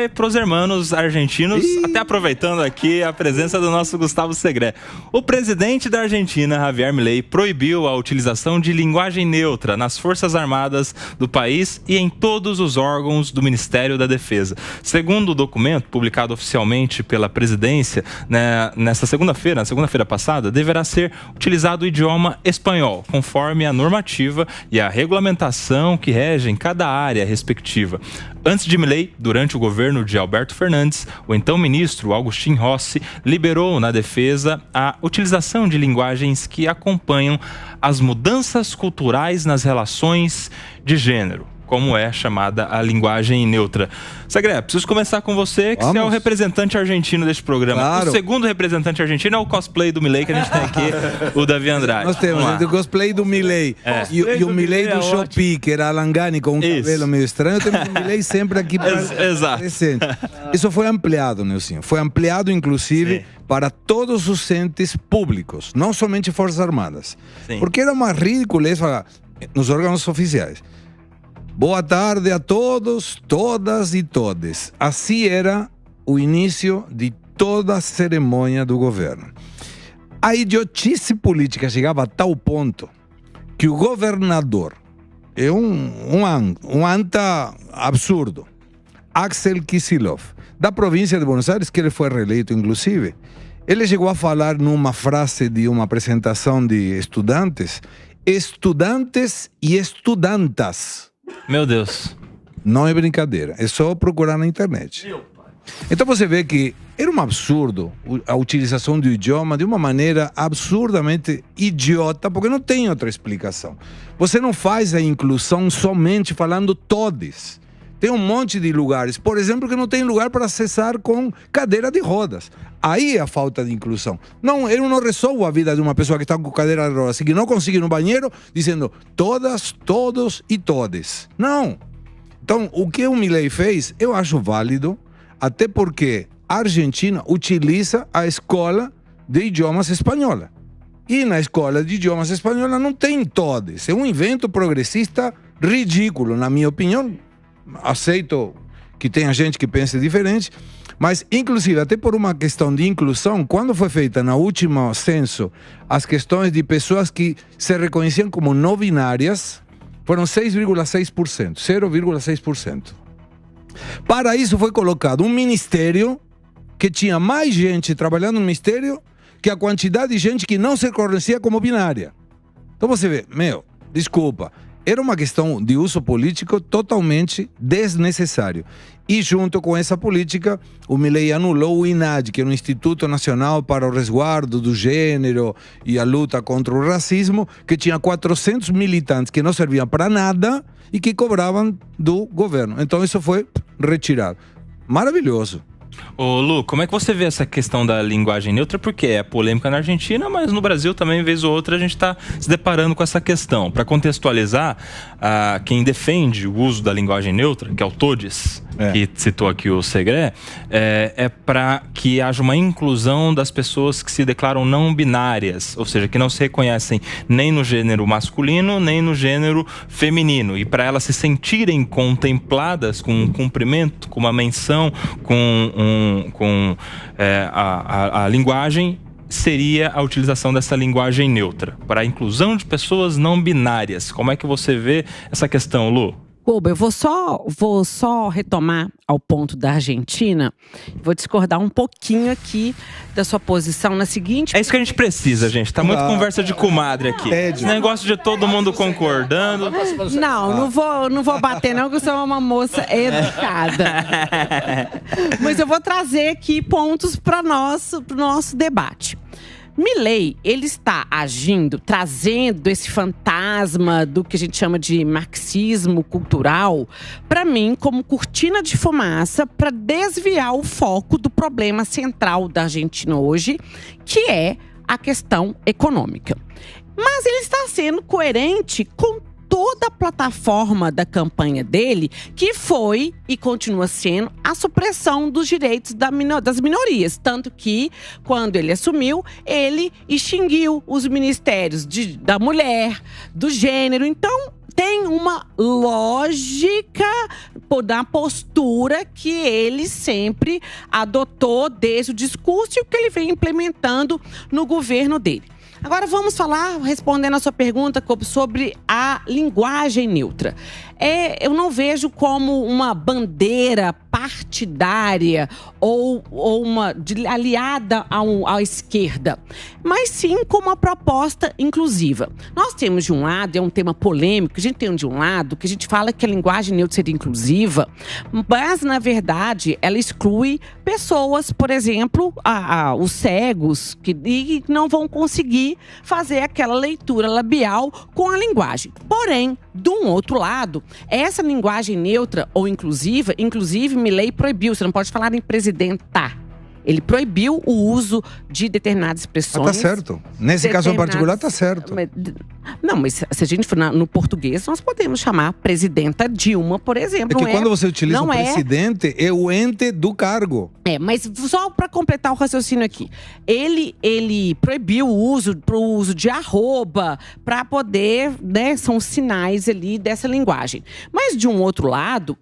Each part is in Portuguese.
Pros hermanos argentinos, até aproveitando aqui a presença do nosso Gustavo Segré. O presidente da Argentina, Javier Milei, proibiu a utilização de linguagem neutra nas Forças Armadas do país e em todos os órgãos do Ministério da Defesa. Segundo o documento publicado oficialmente pela presidência, na segunda-feira passada, deverá ser utilizado o idioma espanhol, conforme a normativa e a regulamentação que regem cada área respectiva. Antes de Milei, durante o governo de Alberto Fernandes, o então ministro Agustín Rossi liberou na defesa a utilização de linguagens que acompanham as mudanças culturais nas relações de gênero, como é chamada a linguagem neutra. Segré, preciso começar com você, que você é o representante argentino deste programa. Claro. O segundo representante argentino é o cosplay do Milei que a gente tem aqui, o Davi Andrade. Nós temos o cosplay do Milei e o Milei do Shopee, que era Alangani com um cabelo meio estranho. Temos o Milei sempre aqui presente. Isso foi ampliado, Nilcinho. Foi ampliado, inclusive, para todos os entes públicos, não somente Forças Armadas. Sim. Porque era uma ridiculez falar nos órgãos oficiais. Boa tarde a todos, todas e todes. Assim era o início de toda a cerimônia do governo. A idiotice política chegava a tal ponto que o governador é um anta absurdo, Axel Kicillof, da província de Buenos Aires, que ele foi reeleito, inclusive. Ele chegou a falar numa frase de uma apresentação de estudantes e estudantas. Meu Deus. Não é brincadeira, é só procurar na internet. Então você vê que era um absurdo a utilização do idioma de uma maneira absurdamente idiota, porque não tem outra explicação. Você não faz a inclusão somente falando todes. Tem um monte de lugares, por exemplo, que não tem lugar para acessar com cadeira de rodas. Aí é a falta de inclusão. Não, eu não resolvo a vida de uma pessoa que está com cadeira de rodas, que não consegue ir no banheiro, dizendo todas, todos e todes. Não. Então, o que o Milei fez, eu acho válido, até porque a Argentina utiliza a escola de idiomas espanhola. E na escola de idiomas espanhola não tem todes. É um invento progressista ridículo, na minha opinião. Aceito que tenha gente que pense diferente, mas inclusive até por uma questão de inclusão, quando foi feita na última censo as questões de pessoas que se reconheciam como não binárias, foram 6,6%, 0,6%. Para isso foi colocado um ministério que tinha mais gente trabalhando no ministério que a quantidade de gente que não se reconhecia como binária. Então você vê, desculpa, era uma questão de uso político totalmente desnecessário. E junto com essa política, o Milei anulou o INAD, que é o Instituto Nacional para o Resguardo do Gênero e a Luta contra o Racismo, que tinha 400 militantes que não serviam para nada e que cobravam do governo. Então isso foi retirado. Maravilhoso. Ô Lu, como é que você vê essa questão da linguagem neutra? Porque é polêmica na Argentina, mas no Brasil também, vez ou outra, a gente está se deparando com essa questão. Para contextualizar, quem defende o uso da linguagem neutra, que é o TODES, que citou aqui o Segré, é para que haja uma inclusão das pessoas que se declaram não binárias, ou seja, que não se reconhecem nem no gênero masculino, nem no gênero feminino. E para elas se sentirem contempladas com um cumprimento, com uma menção, a linguagem, seria a utilização dessa linguagem neutra para a inclusão de pessoas não binárias. Como é que você vê essa questão, Lu? Cuba, eu vou só retomar ao ponto da Argentina. Vou discordar um pouquinho aqui da sua posição na seguinte... É isso que a gente precisa, gente. Tá muito conversa de comadre aqui. Esse negócio de todo mundo concordando. Não vou bater não, porque eu sou uma moça educada. Mas eu vou trazer aqui pontos para o nosso debate. Milei, ele está agindo, trazendo esse fantasma do que a gente chama de marxismo cultural, para mim, como cortina de fumaça, para desviar o foco do problema central da Argentina hoje, que é a questão econômica. Mas ele está sendo coerente com toda a plataforma da campanha dele, que foi e continua sendo a supressão dos direitos das minorias. Tanto que, quando ele assumiu, ele extinguiu os ministérios da mulher, do gênero. Então, tem uma lógica da postura que ele sempre adotou desde o discurso e o que ele vem implementando no governo dele. Agora vamos falar, respondendo a sua pergunta, sobre a linguagem neutra. Eu não vejo como uma bandeira partidária ou uma aliada à esquerda, mas sim como uma proposta inclusiva. Nós temos de um lado, é um tema polêmico, a gente tem de um lado que a gente fala que a linguagem neutra seria inclusiva, mas na verdade ela exclui pessoas, por exemplo, os cegos, que não vão conseguir fazer aquela leitura labial com a linguagem. Porém, de um outro lado, essa linguagem neutra ou inclusiva, inclusive Milei proibiu, você não pode falar em presidenta. Ele proibiu o uso de determinadas expressões. Tá certo. Nesse caso em particular, tá certo. Não, mas se a gente for no português, nós podemos chamar presidenta Dilma, por exemplo. É que quando você utiliza o presidente, é o ente do cargo. Mas só para completar o raciocínio aqui. Ele proibiu o uso de arroba para poder, né, são sinais ali dessa linguagem. Mas de um outro lado,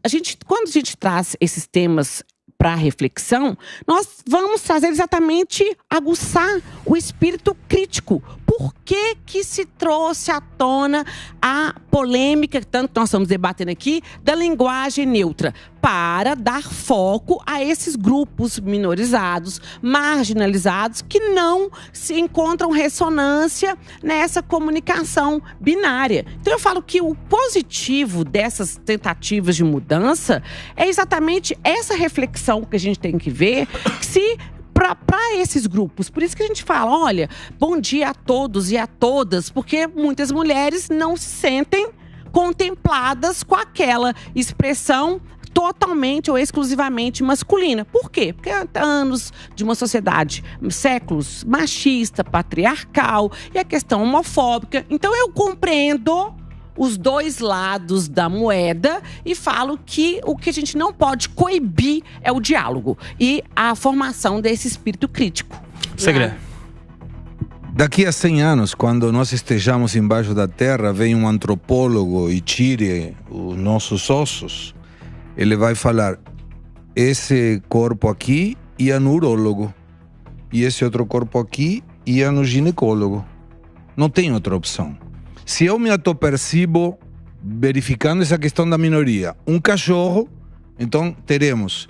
quando a gente traz esses temas para reflexão, nós vamos trazer exatamente, aguçar o espírito crítico. Por que se trouxe à tona a polêmica, tanto que nós estamos debatendo aqui, da linguagem neutra? Para dar foco a esses grupos minorizados, marginalizados, que não se encontram ressonância nessa comunicação binária. Então eu falo que o positivo dessas tentativas de mudança é exatamente essa reflexão que a gente tem que ver, se para esses grupos. Por isso que a gente fala, olha, bom dia a todos e a todas, porque muitas mulheres não se sentem contempladas com aquela expressão totalmente ou exclusivamente masculina. Por quê? Porque há anos de uma sociedade, séculos, machista, patriarcal e a questão homofóbica. Então eu compreendo os dois lados da moeda e falo que o que a gente não pode coibir é o diálogo e a formação desse espírito crítico. Segredo. Daqui a 100 anos, quando nós estejamos embaixo da terra, vem um antropólogo e tire os nossos ossos, ele vai falar, esse corpo aqui ia no urólogo, e esse outro corpo aqui ia no ginecólogo. Não tem outra opção. Se eu me autopercibo, verificando essa questão da minoria, um cachorro, então teremos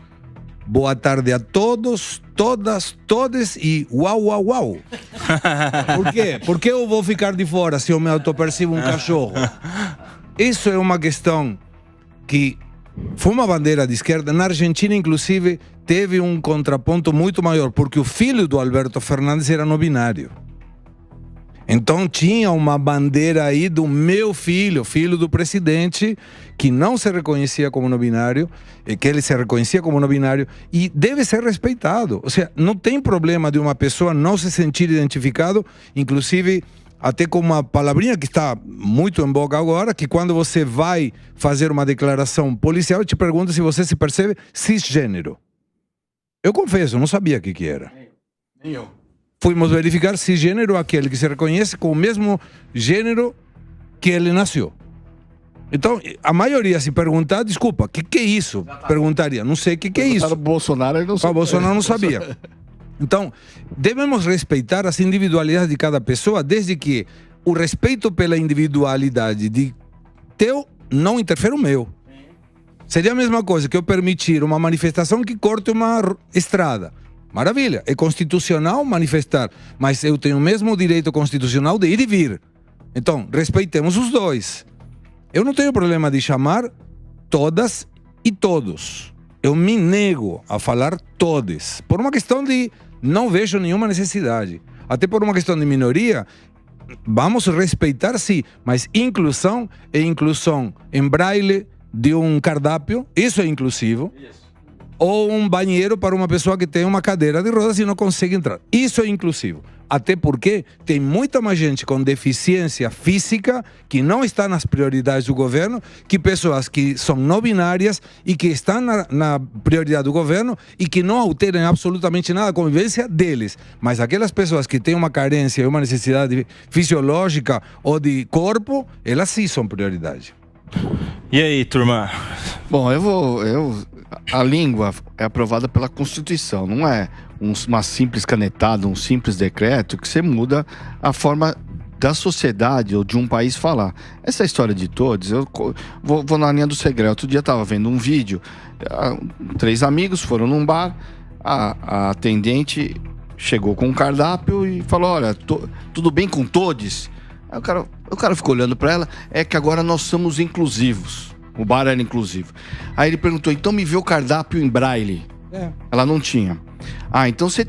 boa tarde a todos, todas, todes e uau, uau, uau. Por quê? Por que eu vou ficar de fora se eu me autopercibo um cachorro? Isso é uma questão que foi uma bandeira de esquerda. Na Argentina, inclusive, teve um contraponto muito maior, porque o filho do Alberto Fernandes era não binário. Então tinha uma bandeira aí do meu filho, filho do presidente, que não se reconhecia como não binário, que ele se reconhecia como não binário e deve ser respeitado. Ou seja, não tem problema de uma pessoa não se sentir identificado, inclusive até com uma palavrinha que está muito em boga agora, que quando você vai fazer uma declaração policial, te pergunta se você se percebe cisgênero. Eu confesso, não sabia o que era. Nem eu. Fomos verificar cisgênero é aquele que se reconhece com o mesmo gênero que ele nasceu. Então, a maioria se perguntar, desculpa, o que é isso? Perguntaria, não sei o que é isso. Bolsonaro, ele não sabia. Bolsonaro não sabia. Então, devemos respeitar as individualidades de cada pessoa, desde que o respeito pela individualidade de teu não interfere o meu. Seria a mesma coisa que eu permitir uma manifestação que corte uma estrada. Maravilha, é constitucional manifestar, mas eu tenho o mesmo direito constitucional de ir e vir. Então, respeitemos os dois. Eu não tenho problema de chamar todas e todos. Eu me nego a falar todes, por uma questão de não vejo nenhuma necessidade. Até por uma questão de minoria, vamos respeitar sim, mas inclusão é inclusão em braille de um cardápio, isso é inclusivo. Ou um banheiro para uma pessoa que tem uma cadeira de rodas e não consegue entrar. Isso é inclusivo. Até porque tem muita mais gente com deficiência física que não está nas prioridades do governo, que pessoas que são não binárias e que estão na prioridade do governo e que não alteram absolutamente nada a convivência deles. Mas aquelas pessoas que têm uma carência e uma necessidade fisiológica ou de corpo, elas sim são prioridade. E aí, turma? Bom, a língua é aprovada pela Constituição, não é uma simples canetada, um simples decreto que você muda a forma da sociedade ou de um país falar. Essa história de todos, eu vou na linha do segredo. Outro dia eu estava vendo um vídeo, 3 amigos foram num bar, a atendente chegou com um cardápio e falou, olha, tudo bem com todos? Aí o cara ficou olhando para ela, é que agora nós somos inclusivos. O bar era inclusivo. Aí ele perguntou, então me vê o cardápio em braille. Ela não tinha. Então você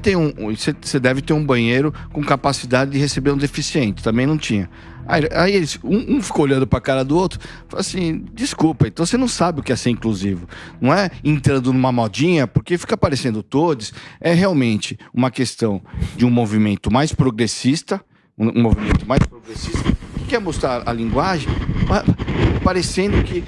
deve ter um banheiro com capacidade de receber um deficiente. Também não tinha. Aí eles, um ficou olhando pra cara do outro, falou assim, desculpa, então você não sabe o que é ser inclusivo. Não é entrando numa modinha, porque fica aparecendo todos. É realmente uma questão de um movimento mais progressista, que quer mostrar a linguagem parecendo que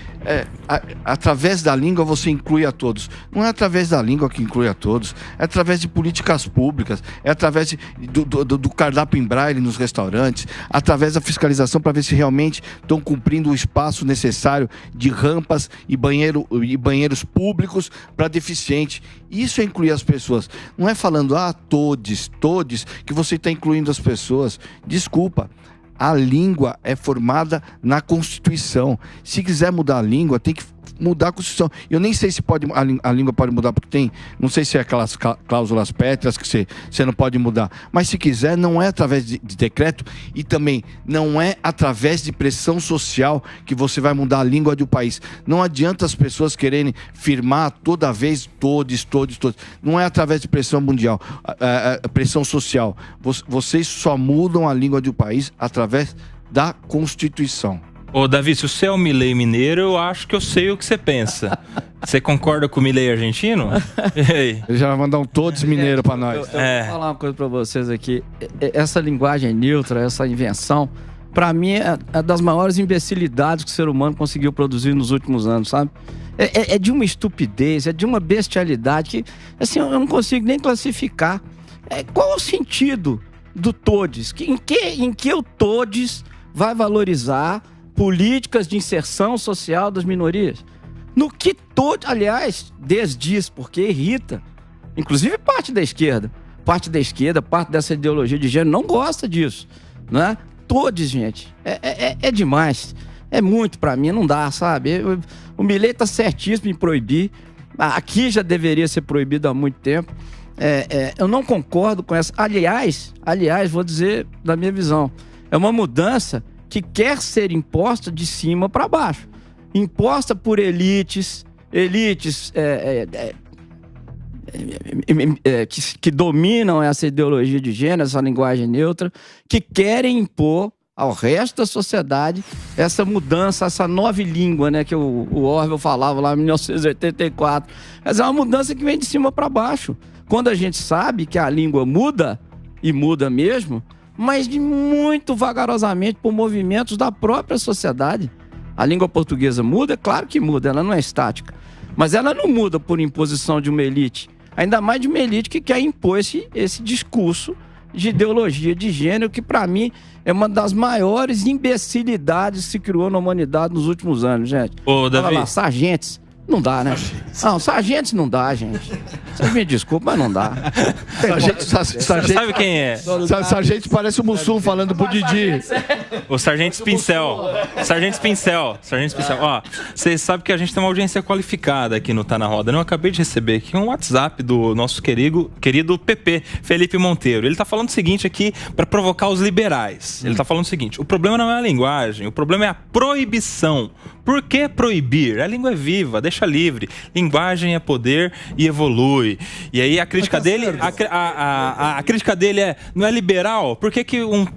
através da língua você inclui a todos. Não é através da língua que inclui a todos, é através de políticas públicas, é através do cardápio em braille nos restaurantes, através da fiscalização para ver se realmente estão cumprindo o espaço necessário de rampas e banheiros públicos para deficiente. Isso é incluir as pessoas. Não é falando, todos, que você está incluindo as pessoas. Desculpa. A língua é formada na Constituição. Se quiser mudar a língua, tem que mudar a Constituição. Eu nem sei se a língua pode mudar, porque tem, não sei se é aquelas cláusulas pétreas que você não pode mudar. Mas se quiser, não é através de decreto e também não é através de pressão social que você vai mudar a língua do país. Não adianta as pessoas quererem firmar toda vez todos. Não é através de pressão mundial, pressão social. Vocês só mudam a língua do país através da Constituição. Ô, Davi, se você é o Milei mineiro, eu acho que eu sei o que você pensa. Você concorda com o Milei argentino? Ele já vai mandar todos mineiro pra nós. Eu vou falar uma coisa pra vocês aqui. Essa linguagem neutra, essa invenção, pra mim é das maiores imbecilidades que o ser humano conseguiu produzir nos últimos anos, sabe? É de uma estupidez, é de uma bestialidade que, assim, eu não consigo nem classificar. Qual é o sentido do todes? Em que o todes vai valorizar políticas de inserção social das minorias? No que aliás, desdiz, porque irrita, inclusive parte da esquerda, parte dessa ideologia de gênero não gosta disso, né? Todes, gente, é demais, é muito pra mim, não dá, sabe? O Milei tá certíssimo em proibir, aqui já deveria ser proibido há muito tempo. Eu não concordo com essa. Aliás, vou dizer da minha visão, é uma mudança que quer ser imposta de cima para baixo, imposta por elites que dominam essa ideologia de gênero, essa linguagem neutra, que querem impor ao resto da sociedade essa mudança, essa nova língua, né, que o Orwell falava lá em 1984. Mas é uma mudança que vem de cima para baixo. Quando a gente sabe que a língua muda, e muda mesmo, mas de muito vagarosamente por movimentos da própria sociedade. A língua portuguesa muda? Claro que muda, ela não é estática. Mas ela não muda por imposição de uma elite. Ainda mais de uma elite que quer impor esse discurso de ideologia de gênero, que para mim é uma das maiores imbecilidades que se criou na humanidade nos últimos anos, gente. Ô, Davi. Fala lá, sargentos. Não dá, né? Não, sargentos não dá, gente. Vocês me desculpem, mas não dá. Sabe quem é? Sargento parece o Mussum falando pro Didi. O Sargento Pincel. Sargento Pincel. Ó, vocês sabem que a gente tem uma audiência qualificada aqui no Tá Na Roda. Eu acabei de receber aqui um WhatsApp do nosso querido PP, Felipe Monteiro. Ele tá falando o seguinte aqui para provocar os liberais. Ele tá falando o seguinte: o problema não é a linguagem, o problema é a proibição. Por que proibir? A língua é viva, deixa livre. Linguagem é poder e evolui. E aí a crítica dele, a crítica dele não é liberal? Por que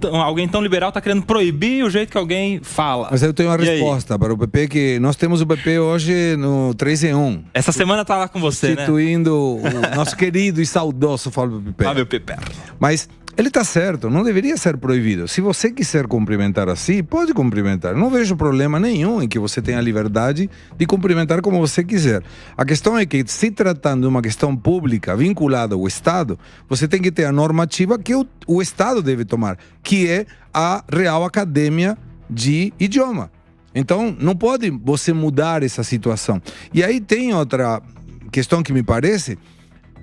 alguém tão liberal está querendo proibir o jeito que alguém fala? Mas eu tenho uma resposta para o PP, que nós temos o PP hoje no 3 em 1. Essa semana tá lá com você, substituindo o nosso querido e saudoso Fábio Piperno. Fábio Piperno. Mas ele está certo, não deveria ser proibido. Se você quiser cumprimentar assim, pode cumprimentar. Não vejo problema nenhum em que você tenha a liberdade de cumprimentar como você quiser. A questão é que, se tratando de uma questão pública vinculada ao Estado, você tem que ter a normativa que o Estado deve tomar, que é a Real Academia de Idioma. Então, não pode você mudar essa situação. E aí tem outra questão que me parece.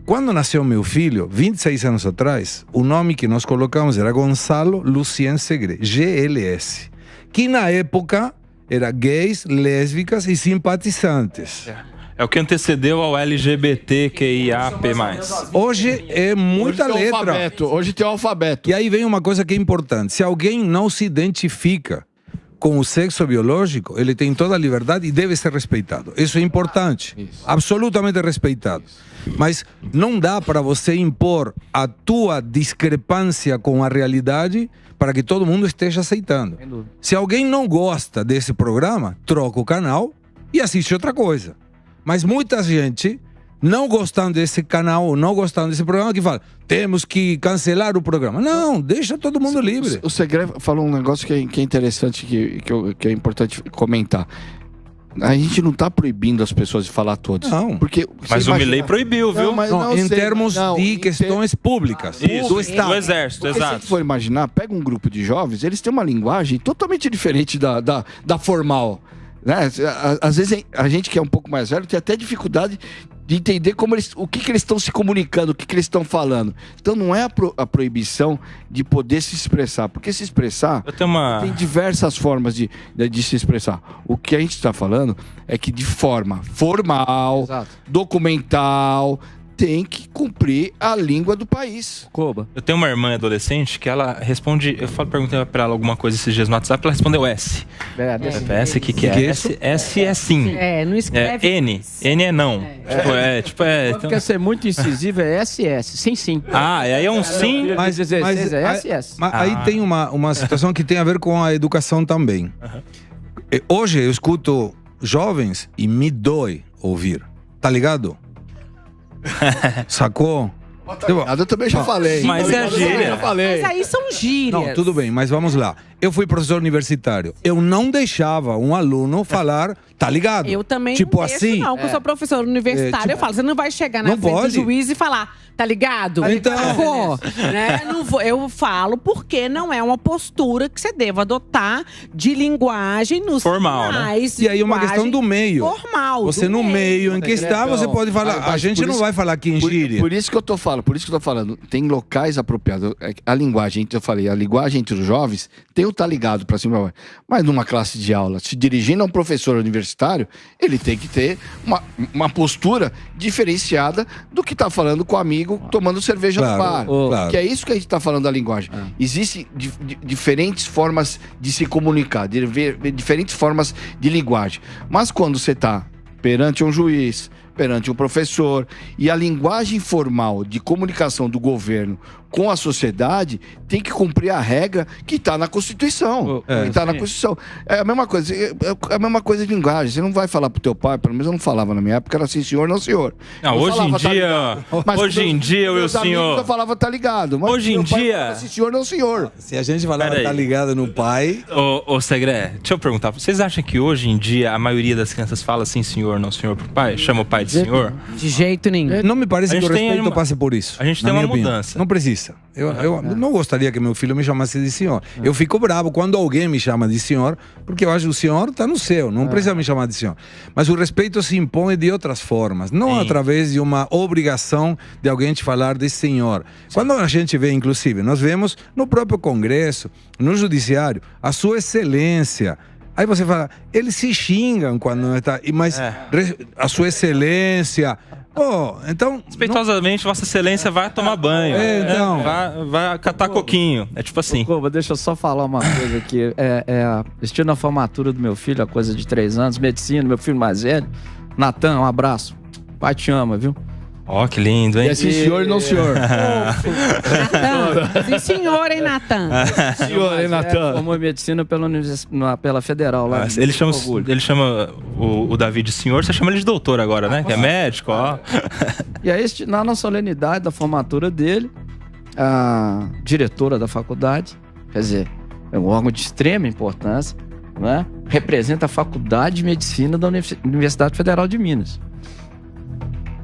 Quando nasceu meu filho, 26 anos atrás, o nome que nós colocamos era Gonçalo Lucien Segre, GLS. Que na época era gays, lésbicas e simpatizantes. É o que antecedeu ao LGBTQIAP+. Hoje é muita Hoje tem letra. alfabeto, hoje tem o alfabeto. E aí vem uma coisa que é importante. Se alguém não se identifica com o sexo biológico, ele tem toda a liberdade e deve ser respeitado. Isso é importante. Absolutamente respeitado. Mas não dá para você impor a tua discrepância com a realidade para que todo mundo esteja aceitando. Se alguém não gosta desse programa, troca o canal e assiste outra coisa. Mas muita gente, não gostando desse canal ou não gostando desse programa, que fala, temos que cancelar o programa. Não, deixa todo mundo livre. O Segre falou um negócio que é interessante, que é importante comentar. A gente não está proibindo as pessoas de falar todos. Não. Porque Mas o Milei proibiu, viu? Em termos de questões públicas, Isso, do Estado. do Exército, Porque se exato. você for imaginar, pega um grupo de jovens, eles têm uma linguagem totalmente diferente da formal. Né? Às vezes a gente que é um pouco mais velho tem até dificuldade de entender o que eles estão se comunicando, o que eles estão falando. Então não é a proibição de poder se expressar, porque se expressar Eu tenho uma... tem diversas formas de se expressar. O que a gente está falando é que de forma formal, Exato. documental, tem que cumprir a língua do país. Koba. Eu tenho uma irmã adolescente que ela responde... Perguntei pra ela alguma coisa esses dias no WhatsApp, ela respondeu S. S, o que é? Que é isso? S é sim. Não escreve. N é não. Quando Então... quer ser muito incisivo é SS, sim. Ah, e aí é um sim... Mas 16 é aí- SS. Mas aí tem uma situação que tem a ver com a educação também. Hoje eu escuto jovens e me dói ouvir. Tá ligado? Sacou? Eu também já falei. Mas é Eu também gíria. já falei. Mas aí são gírias. Não, tudo bem, mas vamos lá. Eu fui professor universitário. Eu não deixava um aluno falar, tá ligado? Eu também tipo não deixo, assim. não, porque eu sou professora universitária. Eu falo, você não vai chegar na Não frente pode. do juiz e falar, tá ligado? Então. Não vou, né? Não vou. Eu falo porque não é uma postura que você deva adotar de linguagem nos Formal, né? finais, E aí é uma questão do meio. formal. Você do no meio em que está, você pode falar. Mas A gente por não isso- vai falar aqui em gíria. Por isso que eu tô falando. Tem locais apropriados. A linguagem, eu falei, a linguagem entre os jovens tem o tá ligado pra cima. Mas numa classe de aula, se dirigindo a um professor universitário, ele tem que ter uma postura diferenciada do que tá falando com o amigo tomando cerveja Claro, no bar. claro. Que é isso que a gente tá falando da linguagem. Existem diferentes formas de se comunicar, diferentes formas de linguagem. Mas quando você tá perante um juiz, perante um professor, e a linguagem formal de comunicação do governo com a sociedade tem que cumprir a regra que está na Constituição. É. Que está na Constituição. É a mesma coisa, é a mesma coisa de linguagem. Você não vai falar pro teu pai, pelo menos eu não falava na minha época, era assim, senhor, não senhor. Não, Eu hoje em falava, tá dia... ligado. Mas Hoje em dia, eu e o meus amigos senhor... eu falava, tá ligado. Mas Hoje em meu pai dia- falava assim, senhor, não senhor. Se a gente falar Peraí. tá ligado no pai. Ô, Segré, deixa eu perguntar. Vocês acham que hoje em dia a maioria das crianças fala assim, senhor, não senhor, pro pai? Chama o pai de senhor? De jeito nenhum. Não me parece A que o gente tem respeito uma- passe por isso. a gente na tem uma minha opinião. mudança. Não precisa. Eu não gostaria que meu filho me chamasse de senhor. Eu fico bravo quando alguém me chama de senhor, porque eu acho que o senhor está no céu, não precisa me chamar de senhor. Mas o respeito se impõe de outras formas, não Sim. através de uma obrigação de alguém te falar de senhor. Quando a gente vê, inclusive, nós vemos no próprio Congresso, no Judiciário, a sua excelência. Aí você fala, eles se xingam quando não está. Mas a sua excelência. Oh, então. Respeitosamente, Vossa Excelência vai tomar banho. Então. Vai catar coquinho. É tipo assim. Koba, deixa eu só falar uma coisa aqui. Assistindo a formatura do meu filho, a coisa de 3 anos, medicina, meu filho mais velho. Natan, um abraço. Pai te ama, viu? Ó, que lindo, E hein? assim, senhor e não senhor. Natan. Sim, senhor, hein, Natan? Senhor, hein, Natan? Formou em medicina pela Federal lá. Ele chama, Orgulho. o Davi de senhor, você chama ele de doutor agora, né? Que é médico, ó. E aí, lá na solenidade da formatura dele, a diretora da faculdade, quer dizer, é um órgão de extrema importância, né? Representa a Faculdade de Medicina da Universidade Federal de Minas.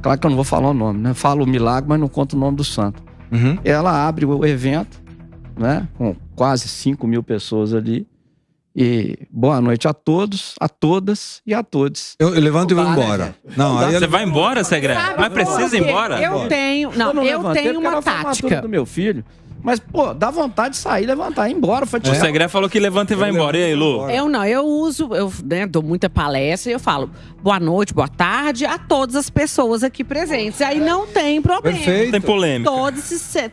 Claro que eu não vou falar o nome, né? Falo o milagre, mas não conto o nome do santo. Uhum. Ela abre o evento, né? Com quase 5 mil pessoas ali. E boa noite a todos, a todas e a todos. Eu levanto e vou embora. Não, aí Você vai embora, Segré? Mas precisa ir embora? Eu tenho uma tática do meu filho. Mas, pô, dá vontade de sair, levantar e ir embora. O Segré falou que levanta e vai embora. E aí, Lu? Eu dou muita palestra e eu falo boa noite, boa tarde a todas as pessoas aqui presentes. Aí não tem problema. Perfeito. Não tem polêmica.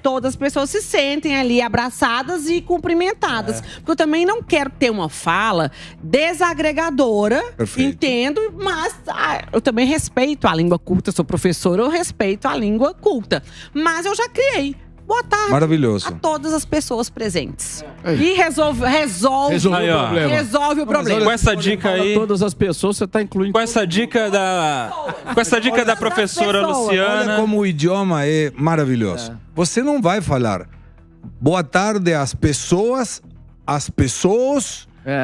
Todas as pessoas se sentem ali abraçadas e cumprimentadas. Porque eu também não quero ter uma fala desagregadora, Perfeito. entendo, mas eu também respeito a língua culta, sou professora, eu respeito a língua culta. Mas eu já criei. Boa tarde Maravilhoso. a todas as pessoas presentes. E resolve Aí, ó. o problema. Com essa dica aí, Todas as pessoas, você tá incluindo. com essa dica da professora pessoas. Olha Luciana. como o idioma é maravilhoso. Você não vai falar boa tarde às pessoas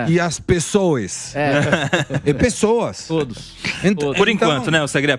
e às pessoas. É pessoas. Todos. Então, Por enquanto, né, o Segré?